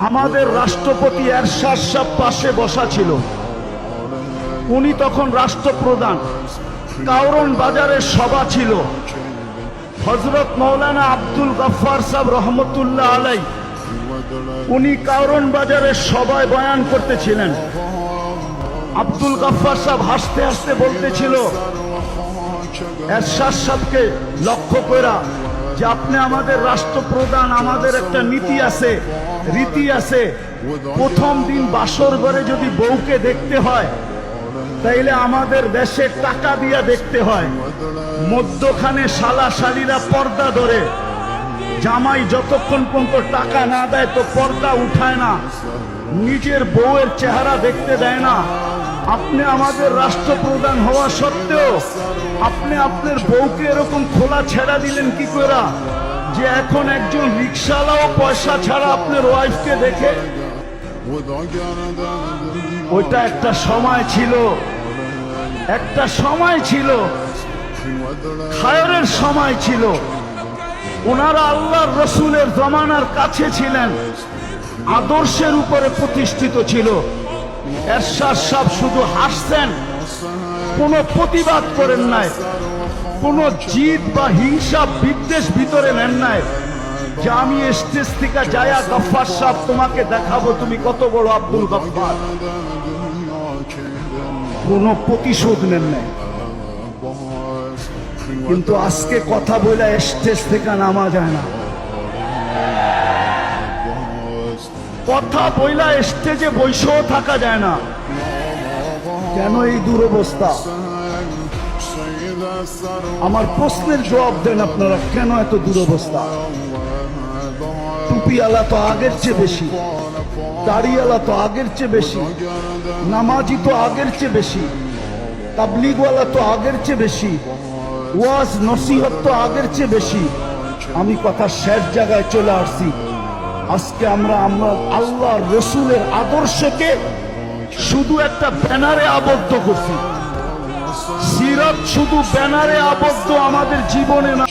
আমাদের রাষ্ট্রপতি এরশাদ সাহেব পাশে বসা ছিল। উনি তখন রাষ্ট্রপ্রধান। কারওয়ান বাজারের সভা ছিল। হযরত মাওলানা আব্দুল গফফার সাহেব রহমতুল্লাহ আলাই উনি কারওয়ান বাজারের সভায় বয়ান করতেছিলেন। আব্দুল গফফার সাহেব হাসতে হাসতে বলতেছিল এরশাদ সাহেবকে লক্ষ্য কইরা যে আপনি আমাদের রাষ্ট্রপ্রধান, আমাদের একটা নীতি আছে, রীতি আছে। প্রথম দিন বাসর ঘরে যদি বউকে দেখতে হয় তাইলে আমাদের দেশে টাকা দিয়া দেখতে হয়। মধ্যখানে শালা শালীরা পর্দা ধরে, জামাই যতক্ষণ পর্যন্ত টাকা না দেয় তো পর্দা উঠায় না, নিজের বউয়ের চেহারা দেখতে দেয় না। আপনি আমাদের রাষ্ট্রপ্রধান হওয়া সত্ত্বেও আপনি আপনার বউকে এরকম খোলা ছেড়া দিলেন কি করে যে এখন একজন রিকশাওয়ালাও পয়সা ছাড়া আপনার ওয়াইফকে দেখে? ওইটা একটা সময় ছিল, একটা সময় ছিল, খায়রের সময় ছিল। ওনারা আল্লাহর রসুলের জমানার কাছে ছিলেন, আদর্শের উপরে প্রতিষ্ঠিত ছিল। এরশাদ সাহেব শুধু হাসছেন, কোনো প্রতিবাদ করেন নাই, কোনো জিদ বা হিংসা বিদ্বেষ ভিতরে নেন নাই যে আমি স্টেজ থেকে যায়া গফফার সাহেব তোমাকে দেখাবো তুমি কত বড় আব্দুল গফফার। কোনো প্রতিশোধ নেন নাই। কিন্তু আজকে কথা বলে স্টেজ থেকে নামা যায় না, কথা বইলা স্টেজে বসেও থাকা যায় না। কেন এই দুরবস্থা? আমার প্রশ্নের জবাব দেন আপনারা, কেন এত দুরবস্থা? টুপিওয়ালা তো আগের চেয়ে বেশি, দাড়িওয়ালা তো আগের চেয়ে বেশি, নামাজি তো আগের চেয়ে বেশি, তাবলীগওয়ালা তো আগের চেয়ে বেশি, ওয়াজ নসিহত তো আগের চেয়ে বেশি। আমি কথা শেষ জায়গায় চলে আসছি। আজকে আমরা আল্লাহ রসুলের আদর্শকে শুধু একটা ব্যানারে আবদ্ধ করছি। সিরাত শুধু ব্যানারে আবদ্ধ, আমাদের জীবনে না।